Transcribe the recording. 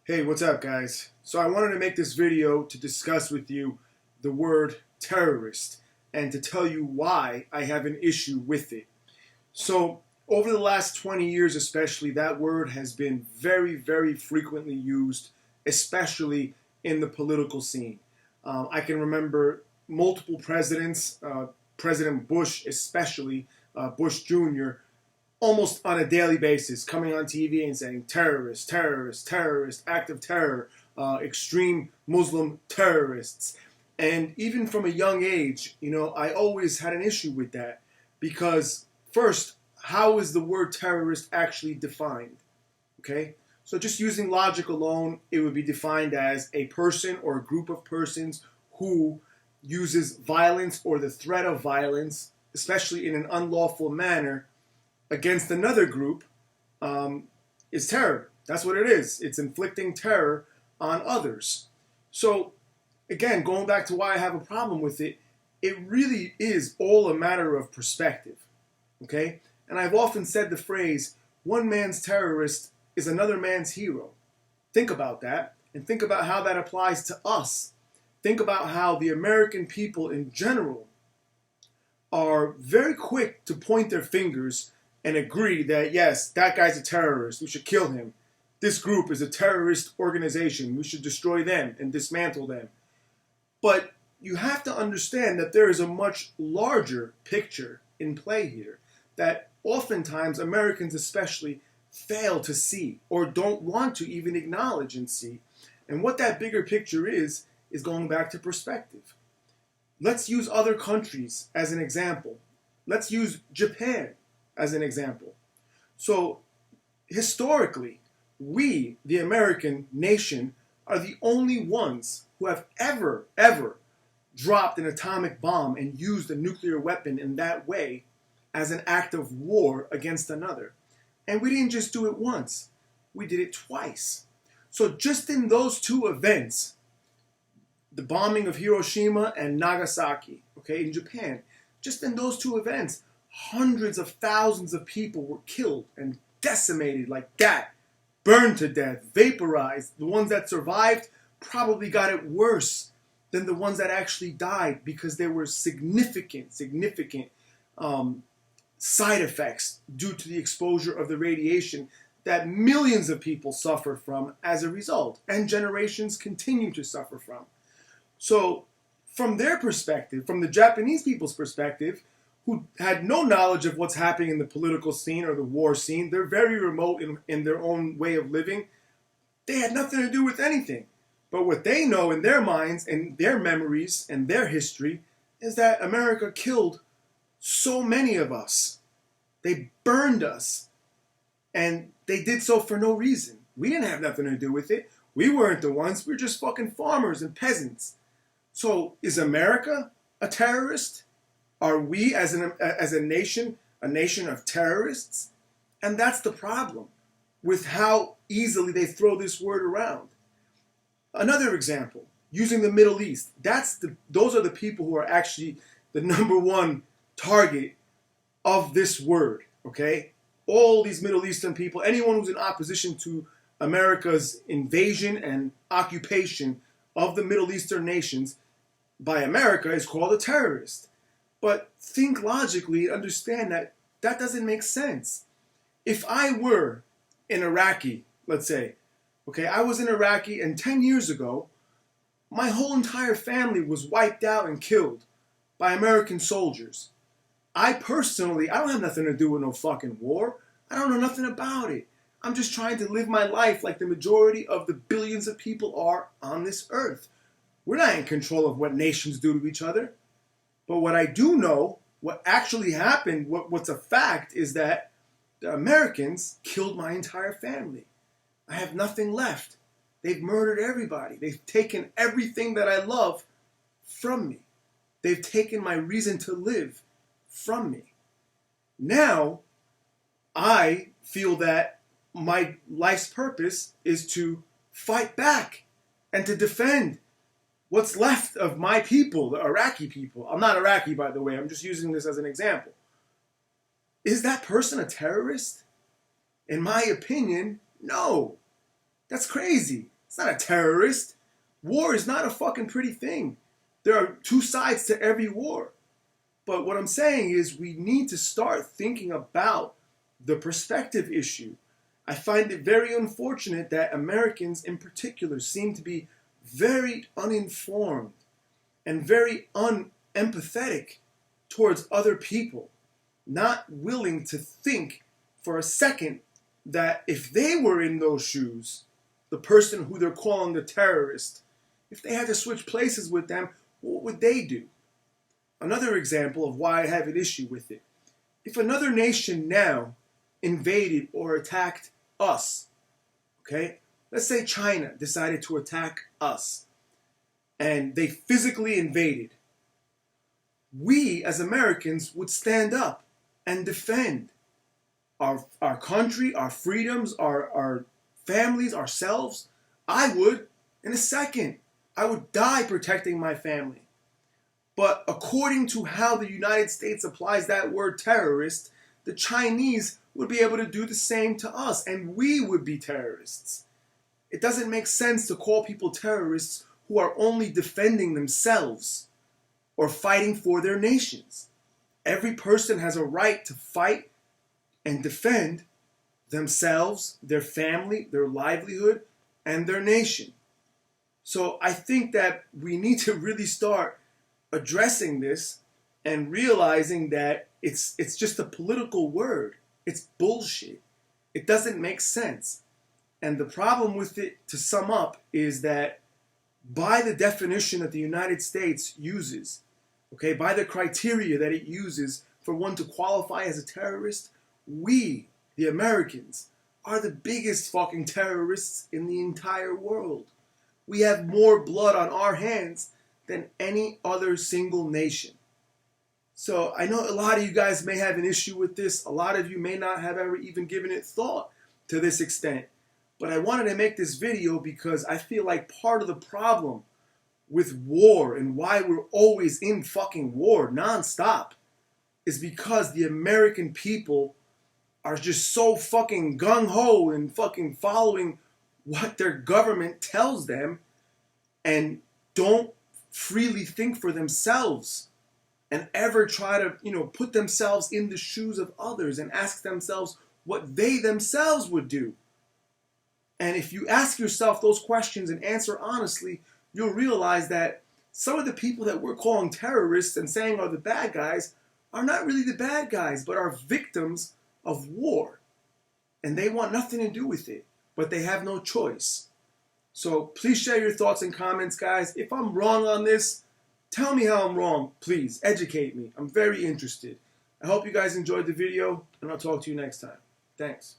Hey, what's up, guys? So I wanted to make this video to discuss with you the word terrorist and to tell you why I have an issue with it. So over the last 20 years especially, that word has been very, very frequently used, especially in the political scene. I can remember multiple presidents, President Bush especially, Bush Jr., almost on a daily basis, coming on TV and saying terrorist, terrorist, terrorist, act of terror, extreme Muslim terrorists. And even from a young age, I always had an issue with that because, first, how is the word terrorist actually defined? Okay? So just using logic alone, it would be defined as a person or a group of persons who uses violence or the threat of violence, especially in an unlawful manner, against another group is terror. That's what it is. It's inflicting terror on others. So, again, going back to why I have a problem with it, it really is all a matter of perspective. Okay? And I've often said the phrase, one man's terrorist is another man's hero. Think about that, and think about how that applies to us. Think about how the American people in general are very quick to point their fingers and agree that, yes, that guy's a terrorist, we should kill him. This group is a terrorist organization, we should destroy them and dismantle them. But you have to understand that there is a much larger picture in play here that oftentimes Americans especially fail to see or don't want to even acknowledge and see. And what that bigger picture is going back to perspective. Let's use other countries as an example. Let's use Japan as an example. So, historically, we, the American nation, are the only ones who have ever dropped an atomic bomb and used a nuclear weapon in that way as an act of war against another. And we didn't just do it once, we did it twice. So just in those two events, the bombing of Hiroshima and Nagasaki, in Japan, just in those two events, hundreds of thousands of people were killed and decimated like that, burned to death, vaporized. The ones that survived probably got it worse than the ones that actually died because there were significant side effects due to the exposure of the radiation that millions of people suffered from as a result, and generations continue to suffer from. So, from their perspective, from the Japanese people's perspective, who had no knowledge of what's happening in the political scene or the war scene, they're very remote in their own way of living, they had nothing to do with anything. But what they know in their minds and their memories and their history is that America killed so many of us. They burned us. And they did so for no reason. We didn't have nothing to do with it. We weren't the ones. We were just fucking farmers and peasants. So is America a terrorist? Are we as a nation of terrorists? And that's the problem with how easily they throw this word around. Another example, using the Middle East. Those are the people who are actually the number one target of this word, okay? All these Middle Eastern people, anyone who's in opposition to America's invasion and occupation of the Middle Eastern nations by America is called a terrorist. But think logically and understand that that doesn't make sense. If I were an Iraqi, let's say, I was an Iraqi and 10 years ago, my whole entire family was wiped out and killed by American soldiers. I don't have nothing to do with no fucking war. I don't know nothing about it. I'm just trying to live my life like the majority of the billions of people are on this earth. We're not in control of what nations do to each other. But what I do know, what actually happened, what's a fact, is that the Americans killed my entire family. I have nothing left. They've murdered everybody. They've taken everything that I love from me. They've taken my reason to live from me. Now, I feel that my life's purpose is to fight back and to defend what's left of my people, the Iraqi people. I'm not Iraqi, by the way. I'm just using this as an example. Is that person a terrorist? In my opinion, no. That's crazy. It's not a terrorist. War is not a fucking pretty thing. There are two sides to every war. But what I'm saying is we need to start thinking about the perspective issue. I find it very unfortunate that Americans in particular seem to be very uninformed and very unempathetic towards other people, not willing to think for a second that if they were in those shoes, the person who they're calling the terrorist, if they had to switch places with them, what would they do? Another example of why I have an issue with it. If another nation now invaded or attacked us, okay? Let's say China decided to attack us and they physically invaded. We as Americans would stand up and defend our country, our freedoms, our families, ourselves. I would in a second. I would die protecting my family. But according to how the United States applies that word terrorist, the Chinese would be able to do the same to us, and we would be terrorists. It doesn't make sense to call people terrorists who are only defending themselves or fighting for their nations. Every person has a right to fight and defend themselves, their family, their livelihood, and their nation. So I think that we need to really start addressing this and realizing that it's just a political word. It's bullshit. It doesn't make sense. And the problem with it, to sum up, is that by the definition that the United States uses, okay, by the criteria that it uses for one to qualify as a terrorist, we, the Americans, are the biggest fucking terrorists in the entire world. We have more blood on our hands than any other single nation. So I know a lot of you guys may have an issue with this. A lot of you may not have ever even given it thought to this extent. But I wanted to make this video because I feel like part of the problem with war and why we're always in fucking war nonstop is because the American people are just so fucking gung-ho and fucking following what their government tells them and don't freely think for themselves and ever try to, put themselves in the shoes of others and ask themselves what they themselves would do. And if you ask yourself those questions and answer honestly, you'll realize that some of the people that we're calling terrorists and saying are the bad guys are not really the bad guys, but are victims of war. And they want nothing to do with it, but they have no choice. So please share your thoughts and comments, guys. If I'm wrong on this, tell me how I'm wrong. Please, educate me. I'm very interested. I hope you guys enjoyed the video, and I'll talk to you next time. Thanks.